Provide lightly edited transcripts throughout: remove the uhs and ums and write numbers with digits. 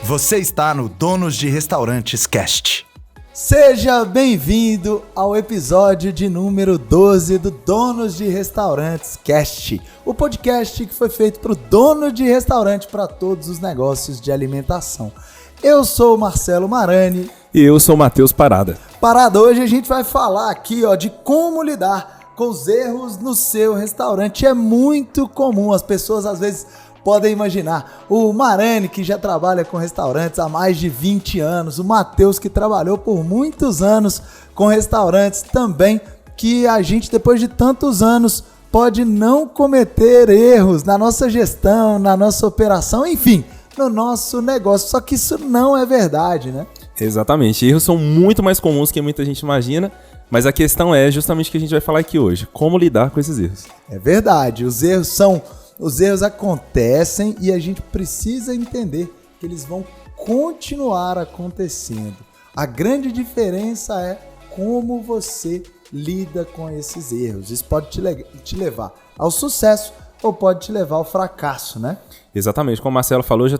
Você está no Donos de Restaurantes Cast. Seja bem-vindo ao episódio de número 12 do Donos de Restaurantes Cast, o podcast que foi feito para o dono de restaurante para todos os negócios de alimentação. Eu sou o Marcelo Marani. E eu sou o Matheus Parada. Parada, hoje a gente vai falar aqui de como lidar com os erros no seu restaurante. É muito comum, as pessoas às vezes podem imaginar, o Marani, que já trabalha com restaurantes há mais de 20 anos, o Matheus, que trabalhou por muitos anos com restaurantes também, que a gente, depois de tantos anos, pode não cometer erros na nossa gestão, na nossa operação, enfim, no nosso negócio. Só que isso não é verdade, né? Exatamente. Erros são muito mais comuns que muita gente imagina, mas a questão é justamente o que a gente vai falar aqui hoje, como lidar com esses erros. É verdade, os erros acontecem e a gente precisa entender que eles vão continuar acontecendo. A grande diferença é como você lida com esses erros. Isso pode te levar ao sucesso ou pode te levar ao fracasso, né? Exatamente. Como o Marcelo falou, já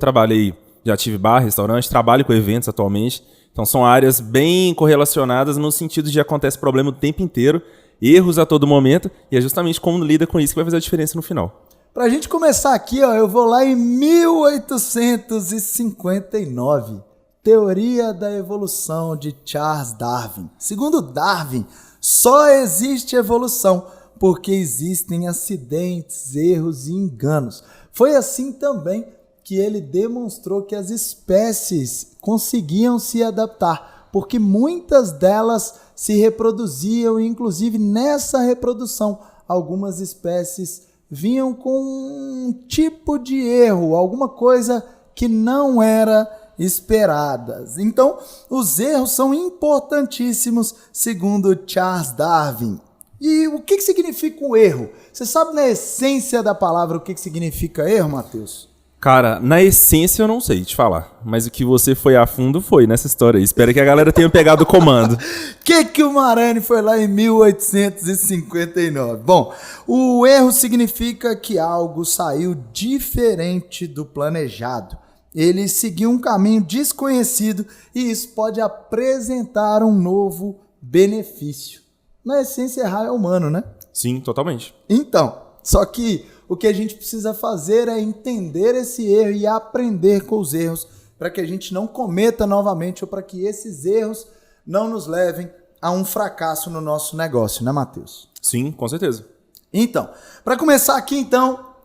tive bar, restaurante, trabalho com eventos atualmente. Então são áreas bem correlacionadas no sentido de acontece problema o tempo inteiro, erros a todo momento, e é justamente como lida com isso que vai fazer a diferença no final. Pra gente começar aqui, eu vou lá em 1859, Teoria da Evolução de Charles Darwin. Segundo Darwin, só existe evolução porque existem acidentes, erros e enganos. Foi assim também que ele demonstrou que as espécies conseguiam se adaptar, porque muitas delas se reproduziam e, inclusive, nessa reprodução, algumas espécies vinham com um tipo de erro, alguma coisa que não era esperada. Então, os erros são importantíssimos, segundo Charles Darwin. E o que significa o erro? Você sabe na essência da palavra o que significa erro, Matheus? Cara, na essência eu não sei te falar, mas o que você foi a fundo foi nessa história aí. Espero que a galera tenha pegado o comando. Que o Marani foi lá em 1859? Bom, o erro significa que algo saiu diferente do planejado. Ele seguiu um caminho desconhecido e isso pode apresentar um novo benefício. Na essência, errar é humano, né? Sim, totalmente. Então, só que o que a gente precisa fazer é entender esse erro e aprender com os erros para que a gente não cometa novamente ou para que esses erros não nos levem a um fracasso no nosso negócio, né, Matheus? Sim, com certeza. Então, para começar aqui,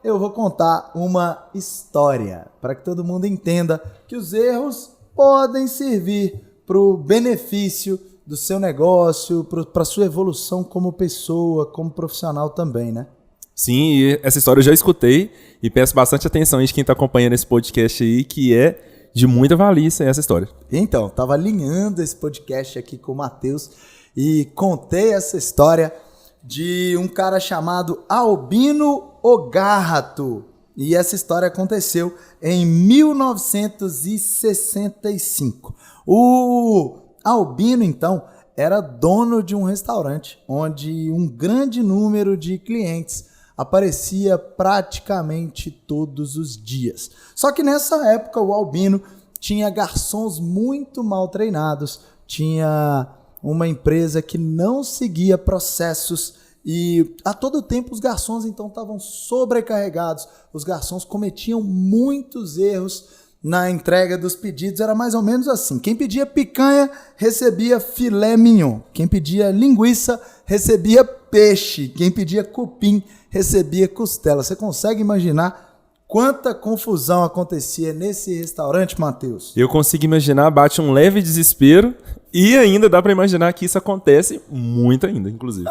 eu vou contar uma história para que todo mundo entenda que os erros podem servir para o benefício do seu negócio, para a sua evolução como pessoa, como profissional também, né? Sim, e essa história eu já escutei e peço bastante atenção de quem está acompanhando esse podcast aí, que é de muita valência essa história. Então, estava alinhando esse podcast aqui com o Matheus e contei essa história de um cara chamado Albino Ogárrato. E essa história aconteceu em 1965. O Albino, então, era dono de um restaurante onde um grande número de clientes aparecia praticamente todos os dias. Só que nessa época o Albino tinha garçons muito mal treinados, tinha uma empresa que não seguia processos e a todo tempo os garçons então estavam sobrecarregados, os garçons cometiam muitos erros na entrega dos pedidos. Era mais ou menos assim: quem pedia picanha recebia filé mignon, quem pedia linguiça recebia peixe, quem pedia cupim recebia costela. Você consegue imaginar quanta confusão acontecia nesse restaurante, Matheus? Eu consigo imaginar, bate um leve desespero e ainda dá para imaginar que isso acontece muito ainda, inclusive.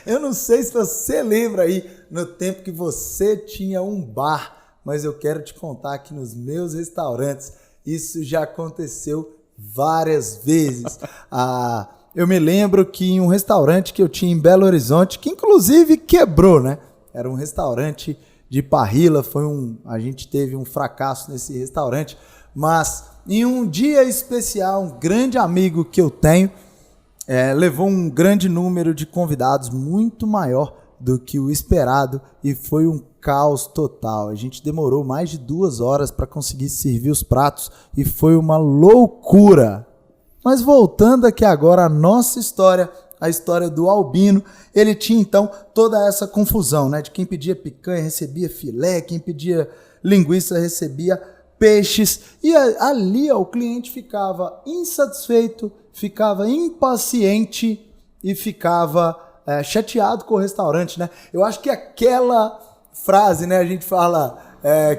Eu não sei se você lembra aí no tempo que você tinha um bar, mas eu quero te contar que nos meus restaurantes isso já aconteceu várias vezes. Eu me lembro que em um restaurante que eu tinha em Belo Horizonte, que inclusive quebrou, né? Era um restaurante de parrilla, a gente teve um fracasso nesse restaurante, mas em um dia especial, um grande amigo que eu tenho levou um grande número de convidados, muito maior do que o esperado e foi um caos total. A gente demorou mais de 2 horas para conseguir servir os pratos e foi uma loucura. Mas voltando aqui agora à nossa história, a história do Albino, ele tinha então toda essa confusão, né? De quem pedia picanha recebia filé, quem pedia linguiça recebia peixes, e ali ó, o cliente ficava insatisfeito, ficava impaciente e ficava chateado com o restaurante, né? Eu acho que aquela frase, né? A gente fala,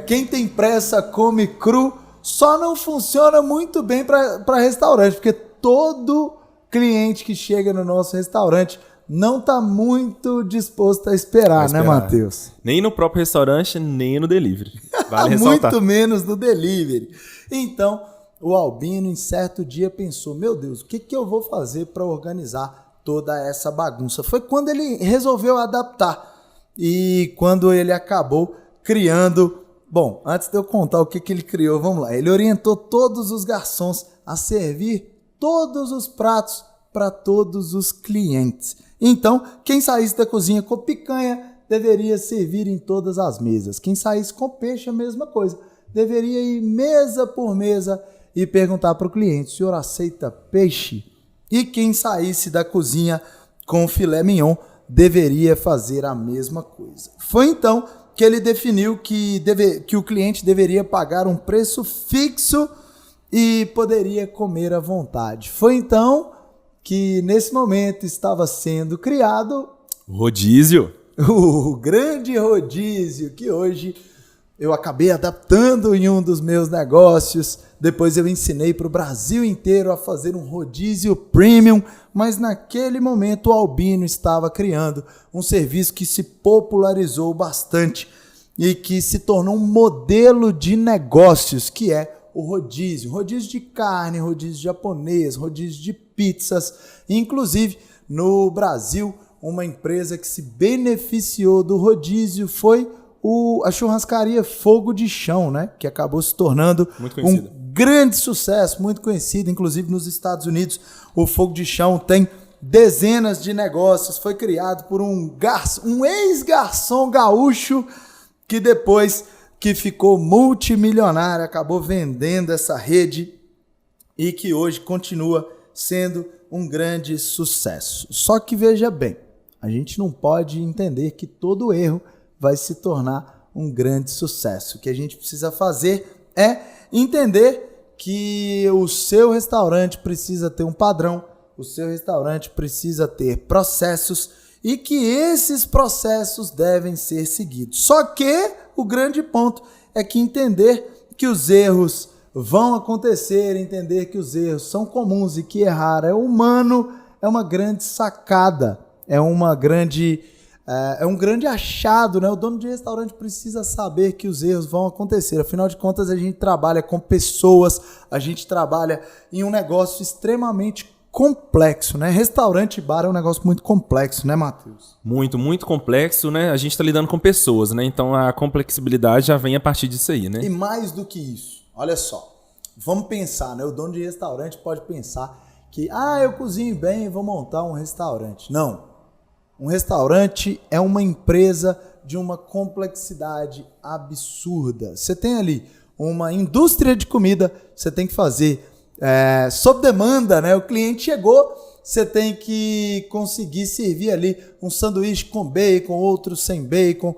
quem tem pressa come cru, só não funciona muito bem para restaurante, porque todo cliente que chega no nosso restaurante não está muito disposto a esperar, né, Matheus? Nem no próprio restaurante, nem no delivery. Vale ressaltar. Muito menos no delivery. Então, o Albino, em certo dia, pensou, meu Deus, o que eu vou fazer para organizar toda essa bagunça? Foi quando ele resolveu adaptar e quando ele acabou criando... Bom, antes de eu contar o que ele criou, vamos lá. Ele orientou todos os garçons a servir todos os pratos para todos os clientes. Então, quem saísse da cozinha com picanha deveria servir em todas as mesas. Quem saísse com peixe, a mesma coisa. Deveria ir mesa por mesa e perguntar para o cliente, o senhor aceita peixe? E quem saísse da cozinha com filé mignon deveria fazer a mesma coisa. Foi então que ele definiu que o cliente deveria pagar um preço fixo e poderia comer à vontade. Foi então que nesse momento estava sendo criado rodízio. O grande rodízio que hoje eu acabei adaptando em um dos meus negócios. Depois eu ensinei para o Brasil inteiro a fazer um rodízio premium, mas naquele momento o Albino estava criando um serviço que se popularizou bastante e que se tornou um modelo de negócios, que é o rodízio. Rodízio de carne, rodízio japonês, rodízio de pizzas. Inclusive, no Brasil, uma empresa que se beneficiou do rodízio foi a churrascaria Fogo de Chão, né? Que acabou se tornando um grande sucesso, muito conhecido. Inclusive, nos Estados Unidos, o Fogo de Chão tem dezenas de negócios. Foi criado por um ex-garçom gaúcho que depois que ficou multimilionário, acabou vendendo essa rede e que hoje continua sendo um grande sucesso. Só que veja bem, a gente não pode entender que todo erro vai se tornar um grande sucesso. O que a gente precisa fazer é entender que o seu restaurante precisa ter um padrão, o seu restaurante precisa ter processos e que esses processos devem ser seguidos. Só que o grande ponto é que entender que os erros vão acontecer, entender que os erros são comuns e que errar é humano é uma grande sacada, é um grande achado, né? O dono de restaurante precisa saber que os erros vão acontecer. Afinal de contas, a gente trabalha com pessoas, a gente trabalha em um negócio extremamente complexo, né? Restaurante e bar é um negócio muito complexo, né, Matheus? Muito, muito complexo, né? A gente está lidando com pessoas, né? Então a complexibilidade já vem a partir disso aí, né? E mais do que isso, olha só, vamos pensar, né? O dono de restaurante pode pensar que, eu cozinho bem e vou montar um restaurante. Não. Um restaurante é uma empresa de uma complexidade absurda. Você tem ali uma indústria de comida, você tem que fazer sob demanda, né? O cliente chegou, você tem que conseguir servir ali um sanduíche com bacon, outro sem bacon,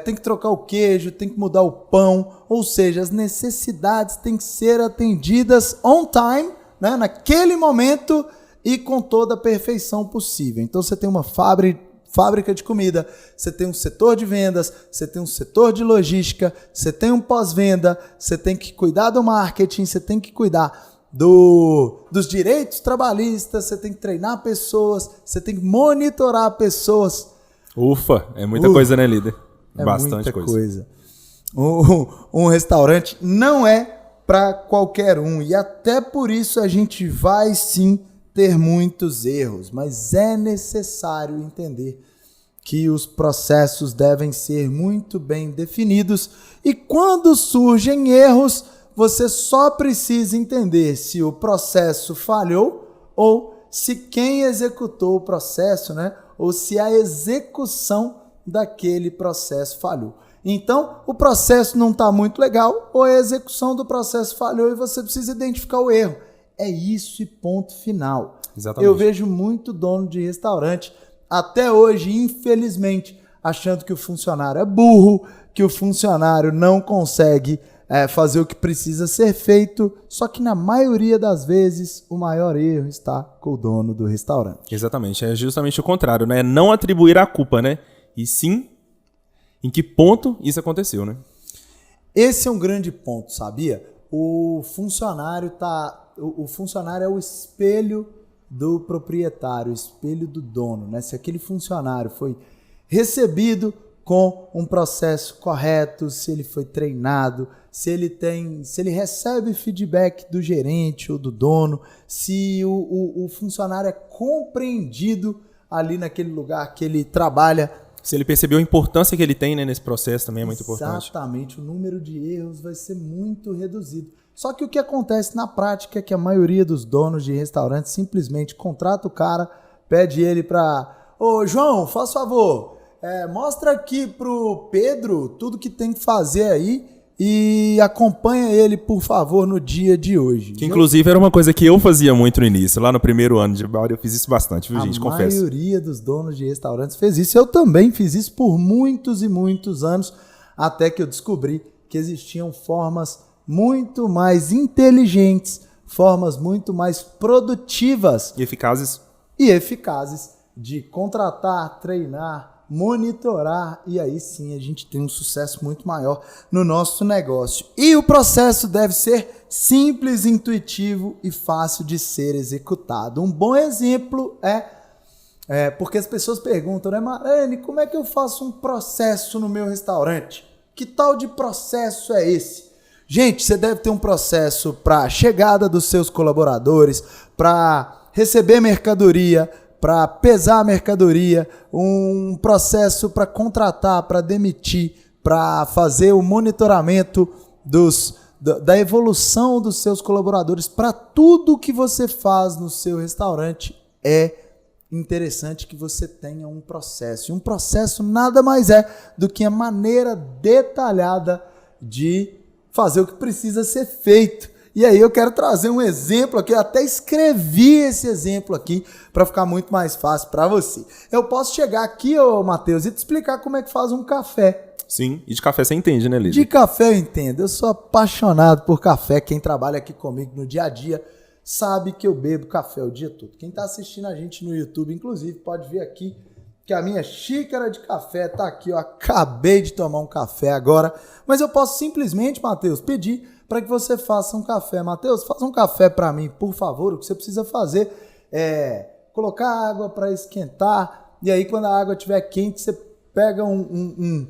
tem que trocar o queijo, tem que mudar o pão, ou seja, as necessidades têm que ser atendidas on time, né? Naquele momento e com toda a perfeição possível. Então você tem uma fábrica de comida, você tem um setor de vendas, você tem um setor de logística, você tem um pós-venda, você tem que cuidar do marketing, você tem que cuidar dos direitos trabalhistas, você tem que treinar pessoas, você tem que monitorar pessoas. Ufa, é muita coisa, né, líder? É bastante muita coisa. Um restaurante não é para qualquer um e até por isso a gente vai sim ter muitos erros, mas é necessário entender que os processos devem ser muito bem definidos e quando surgem erros, você só precisa entender se o processo falhou ou se quem executou o processo, né, ou se a execução daquele processo falhou. Então, o processo não está muito legal ou a execução do processo falhou e você precisa identificar o erro. É isso e ponto final. Exatamente. Eu vejo muito dono de restaurante, até hoje, infelizmente, achando que o funcionário é burro, que o funcionário não consegue fazer o que precisa ser feito, só que na maioria das vezes o maior erro está com o dono do restaurante. Exatamente, é justamente o contrário, né? Não atribuir a culpa, né? E sim, em que ponto isso aconteceu, né? Esse é um grande ponto, sabia? O funcionário é o espelho do proprietário, o espelho do dono, né? Se aquele funcionário foi recebido com um processo correto, se ele foi treinado, se ele recebe feedback do gerente ou do dono, se o funcionário é compreendido ali naquele lugar que ele trabalha. Se ele percebeu a importância que ele tem, né, nesse processo também é muito importante. Exatamente, o número de erros vai ser muito reduzido. Só que o que acontece na prática é que a maioria dos donos de restaurantes simplesmente contrata o cara, pede ele para... Ô, João, faz favor, mostra aqui pro Pedro tudo que tem que fazer aí e acompanha ele, por favor, no dia de hoje. Que inclusive era uma coisa que eu fazia muito no início, lá no primeiro ano de bar, eu fiz isso bastante, viu, gente? Confesso. A maioria dos donos de restaurantes fez isso. Eu também fiz isso por muitos e muitos anos, até que eu descobri que existiam formas muito mais inteligentes, formas muito mais produtivas e eficazes de contratar, treinar, monitorar, e aí sim a gente tem um sucesso muito maior no nosso negócio. E o processo deve ser simples, intuitivo e fácil de ser executado. Um bom exemplo porque as pessoas perguntam, né, Marane, como é que eu faço um processo no meu restaurante? Que tal de processo é esse? Gente, você deve ter um processo para chegada dos seus colaboradores, para receber mercadoria, para pesar a mercadoria, um processo para contratar, para demitir, para fazer o monitoramento da evolução dos seus colaboradores. Para tudo que você faz no seu restaurante, é interessante que você tenha um processo. E um processo nada mais é do que a maneira detalhada de fazer o que precisa ser feito. E aí eu quero trazer um exemplo aqui, eu até escrevi esse exemplo aqui para ficar muito mais fácil para você. Eu posso chegar aqui, ô Matheus, e te explicar como é que faz um café. Sim, e de café você entende, né, Lídia? De café eu entendo, eu sou apaixonado por café. Quem trabalha aqui comigo no dia a dia sabe que eu bebo café o dia todo. Quem está assistindo a gente no YouTube, inclusive, pode ver aqui que a minha xícara de café tá aqui, eu acabei de tomar um café agora, mas eu posso simplesmente, Matheus, pedir para que você faça um café. Matheus, faça um café para mim, por favor. O que você precisa fazer é colocar água para esquentar, e aí quando a água estiver quente, você pega um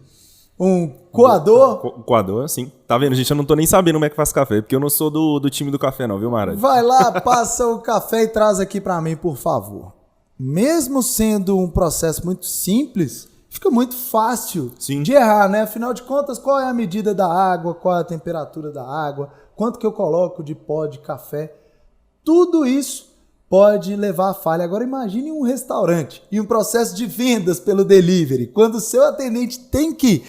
coador. Coador, sim. Tá vendo, gente? Eu não tô nem sabendo como é que faz café, porque eu não sou do time do café não, viu, Mara? Vai lá, passa o café e traz aqui para mim, por favor. Mesmo sendo um processo muito simples, fica muito fácil de errar, né? Afinal de contas, qual é a medida da água, qual é a temperatura da água, quanto que eu coloco de pó de café, tudo isso pode levar a falha. Agora imagine um restaurante e um processo de vendas pelo delivery, quando o seu atendente tem que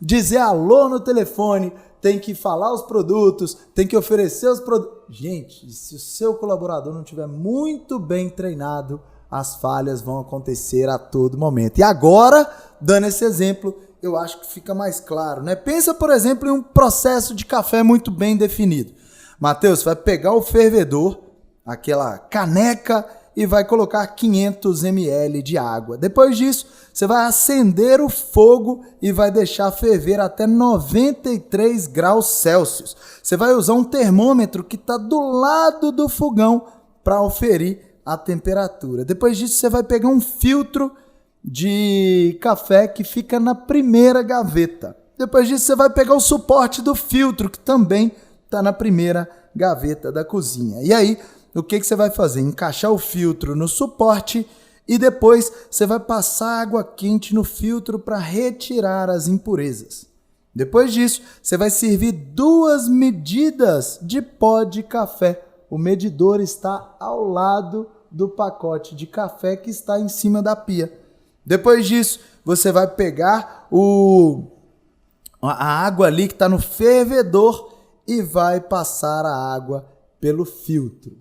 dizer alô no telefone, tem que falar os produtos, tem que oferecer os produtos. Gente, se o seu colaborador não estiver muito bem treinado, as falhas vão acontecer a todo momento. E agora, dando esse exemplo, eu acho que fica mais claro, né? Pensa, por exemplo, em um processo de café muito bem definido. Matheus, você vai pegar o fervedor, aquela caneca, e vai colocar 500 ml de água. Depois disso, você vai acender o fogo e vai deixar ferver até 93 graus Celsius. Você vai usar um termômetro que está do lado do fogão para aferir a temperatura. Depois disso, você vai pegar um filtro de café que fica na primeira gaveta. Depois disso, você vai pegar o suporte do filtro, que também está na primeira gaveta da cozinha. E aí, o que você vai fazer? Encaixar o filtro no suporte e depois você vai passar água quente no filtro para retirar as impurezas. Depois disso, você vai servir 2 medidas de pó de café. O medidor está ao lado do pacote de café que está em cima da pia. Depois disso, você vai pegar a água ali que está no fervedor e vai passar a água pelo filtro.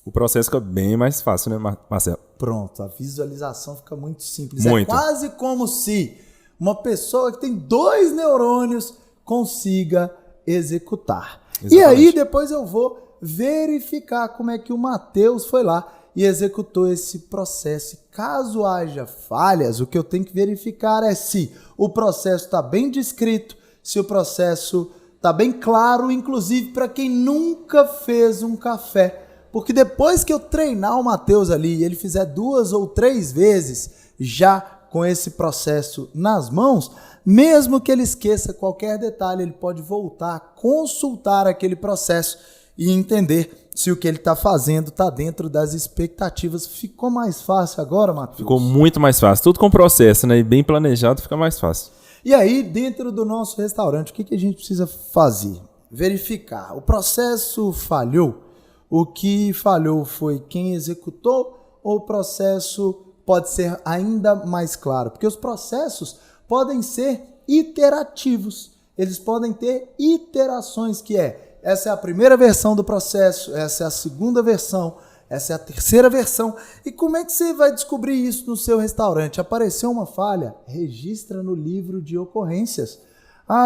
O processo fica bem mais fácil, né, Marcelo? Pronto, a visualização fica muito simples. Muito. É quase como se uma pessoa que tem 2 neurônios consiga executar. Exatamente. E aí depois eu vou verificar como é que o Matheus foi lá e executou esse processo. Caso haja falhas, o que eu tenho que verificar é se o processo está bem descrito, se o processo está bem claro, inclusive para quem nunca fez um café. Porque depois que eu treinar o Matheus ali e ele fizer 2 ou 3 vezes já com esse processo nas mãos, mesmo que ele esqueça qualquer detalhe, ele pode voltar a consultar aquele processo e entender se o que ele está fazendo está dentro das expectativas. Ficou mais fácil agora, Matheus? Ficou muito mais fácil. Tudo com processo, né? E bem planejado fica mais fácil. E aí, dentro do nosso restaurante, o que a gente precisa fazer? Verificar. O processo falhou. O que falhou foi quem executou ou o processo pode ser ainda mais claro? Porque os processos podem ser iterativos. Eles podem ter iterações, que essa é a primeira versão do processo, essa é a segunda versão, essa é a terceira versão. E como é que você vai descobrir isso no seu restaurante? Apareceu uma falha? Registra no livro de ocorrências.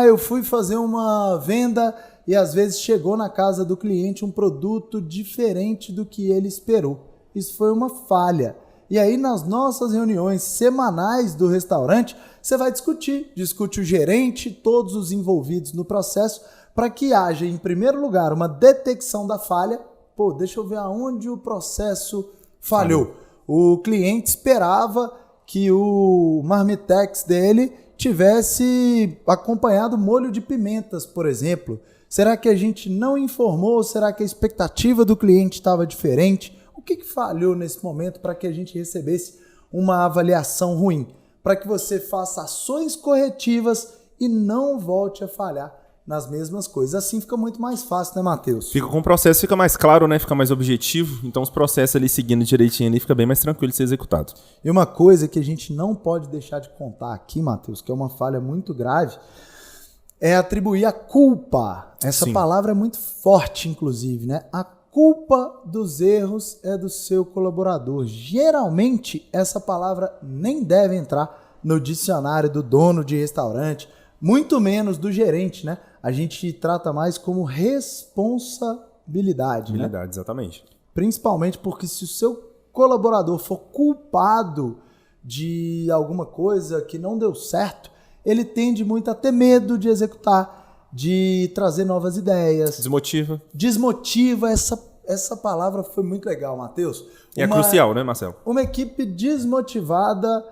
Eu fui fazer uma venda e às vezes chegou na casa do cliente um produto diferente do que ele esperou. Isso foi uma falha. E aí nas nossas reuniões semanais do restaurante, você vai discute o gerente, todos os envolvidos no processo, para que haja, em primeiro lugar, uma detecção da falha. Deixa eu ver aonde o processo falhou. O cliente esperava que o marmitex dele tivesse acompanhado molho de pimentas, por exemplo. Será que a gente não informou? Será que a expectativa do cliente estava diferente? O que falhou nesse momento para que a gente recebesse uma avaliação ruim? Para que você faça ações corretivas e não volte a falhar nas mesmas coisas. Assim fica muito mais fácil, né, Matheus? Fica com o processo, fica mais claro, né? Fica mais objetivo. Então os processos ali seguindo direitinho ali fica bem mais tranquilo de ser executado. E uma coisa que a gente não pode deixar de contar aqui, Matheus, que é uma falha muito grave, é atribuir a culpa. Essa palavra é muito forte, inclusive, né? A culpa dos erros é do seu colaborador. Geralmente, essa palavra nem deve entrar no dicionário do dono de restaurante, muito menos do gerente, né? A gente trata mais como responsabilidade, né? Exatamente. Principalmente porque se o seu colaborador for culpado de alguma coisa que não deu certo, ele tende muito a ter medo de executar, de trazer novas ideias. Desmotiva. Essa palavra foi muito legal, Matheus. É crucial, né, Marcelo? Uma equipe desmotivada,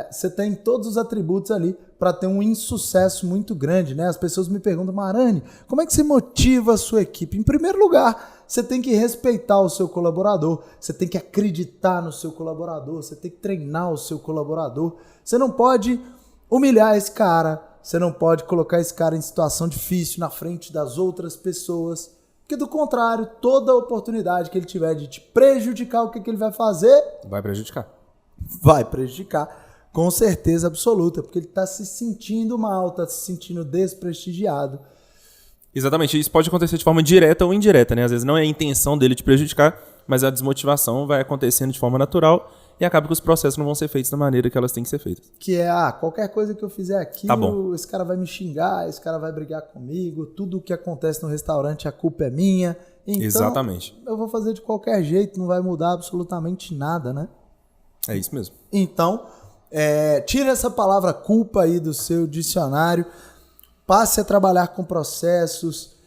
você tem todos os atributos ali para ter um insucesso muito grande, né? As pessoas me perguntam, Marani, como é que você motiva a sua equipe? Em primeiro lugar, você tem que respeitar o seu colaborador, você tem que acreditar no seu colaborador, você tem que treinar o seu colaborador. Você não pode humilhar esse cara, você não pode colocar esse cara em situação difícil na frente das outras pessoas, porque do contrário, toda oportunidade que ele tiver de te prejudicar, o que ele vai fazer? Vai prejudicar. Vai prejudicar, com certeza absoluta, porque ele está se sentindo mal, está se sentindo desprestigiado. Exatamente, isso pode acontecer de forma direta ou indireta, né? Às vezes não é a intenção dele te prejudicar, mas a desmotivação vai acontecendo de forma natural e acaba que os processos não vão ser feitos da maneira que elas têm que ser feitas. Que qualquer coisa que eu fizer aqui, tá bom. Esse cara vai me xingar, esse cara vai brigar comigo, tudo o que acontece no restaurante, a culpa é minha. Então, exatamente. Eu vou fazer de qualquer jeito, não vai mudar absolutamente nada, né? É isso mesmo. Então, tira essa palavra culpa aí do seu dicionário, passe a trabalhar com processos,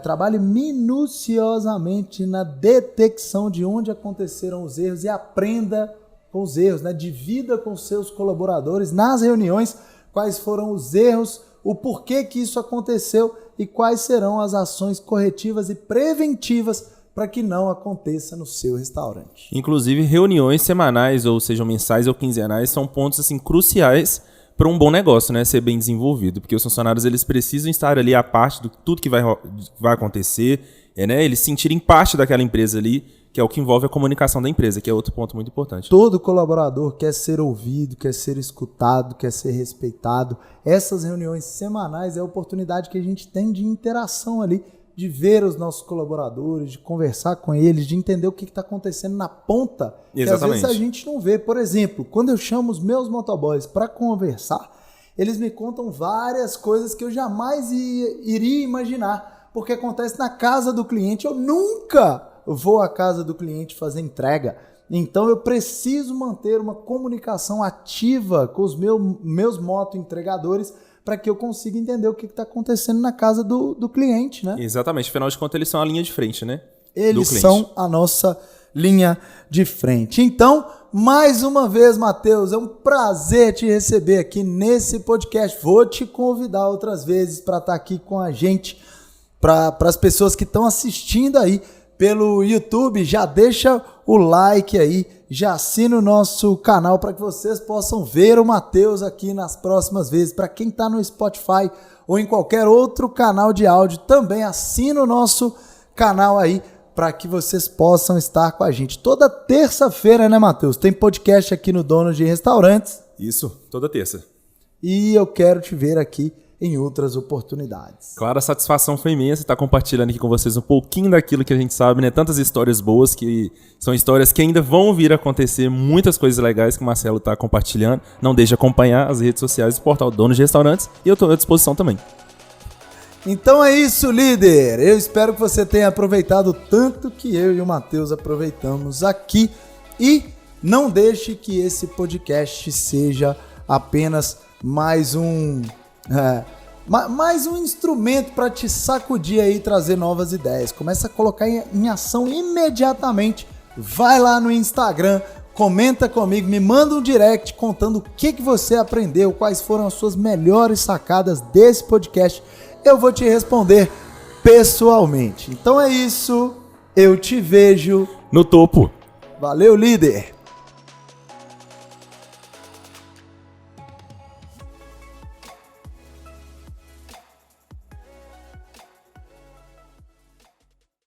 trabalhe minuciosamente na detecção de onde aconteceram os erros e aprenda com os erros, né? Divida com seus colaboradores nas reuniões quais foram os erros, o porquê que isso aconteceu e quais serão as ações corretivas e preventivas para que não aconteça no seu restaurante. Inclusive, reuniões semanais, ou sejam mensais ou quinzenais, são pontos assim, cruciais para um bom negócio, né, ser bem desenvolvido, porque os funcionários eles precisam estar ali a parte de tudo que vai acontecer, né, eles sentirem parte daquela empresa ali, que é o que envolve a comunicação da empresa, que é outro ponto muito importante. Todo colaborador quer ser ouvido, quer ser escutado, quer ser respeitado. Essas reuniões semanais é a oportunidade que a gente tem de interação ali, de ver os nossos colaboradores, de conversar com eles, de entender o que está acontecendo na ponta, que às vezes a gente não vê. Por exemplo, quando eu chamo os meus motoboys para conversar, eles me contam várias coisas que eu jamais iria imaginar, porque acontece na casa do cliente. Eu nunca vou à casa do cliente fazer entrega. Então eu preciso manter uma comunicação ativa com os meus moto-entregadores para que eu consiga entender o que está acontecendo na casa do cliente, né? Exatamente. Afinal de contas, eles são a linha de frente, né? Eles são a nossa linha de frente. Então, mais uma vez, Matheus, é um prazer te receber aqui nesse podcast. Vou te convidar outras vezes para estar aqui com a gente, para as pessoas que estão assistindo aí pelo YouTube, já deixa o like aí, já assina o nosso canal para que vocês possam ver o Matheus aqui nas próximas vezes. Para quem está no Spotify ou em qualquer outro canal de áudio, também assina o nosso canal aí para que vocês possam estar com a gente. Toda terça-feira, né, Matheus? Tem podcast aqui no Donos de Restaurantes. Isso, toda terça. E eu quero te ver aqui em outras oportunidades. Claro, a satisfação foi imensa estar compartilhando aqui com vocês um pouquinho daquilo que a gente sabe, né? Tantas histórias boas que são histórias que ainda vão vir a acontecer, muitas coisas legais que o Marcelo está compartilhando. Não deixe de acompanhar as redes sociais do portal Donos de Restaurantes e eu estou à disposição também. Então é isso, líder. Eu espero que você tenha aproveitado tanto que eu e o Matheus aproveitamos aqui. E não deixe que esse podcast seja apenas mais um instrumento para te sacudir aí e trazer novas ideias. Começa a colocar em ação imediatamente. Vai lá no Instagram, comenta comigo, me manda um direct contando o que você aprendeu, quais foram as suas melhores sacadas desse podcast. Eu vou te responder pessoalmente. Então é isso, eu te vejo no topo. Valeu, líder!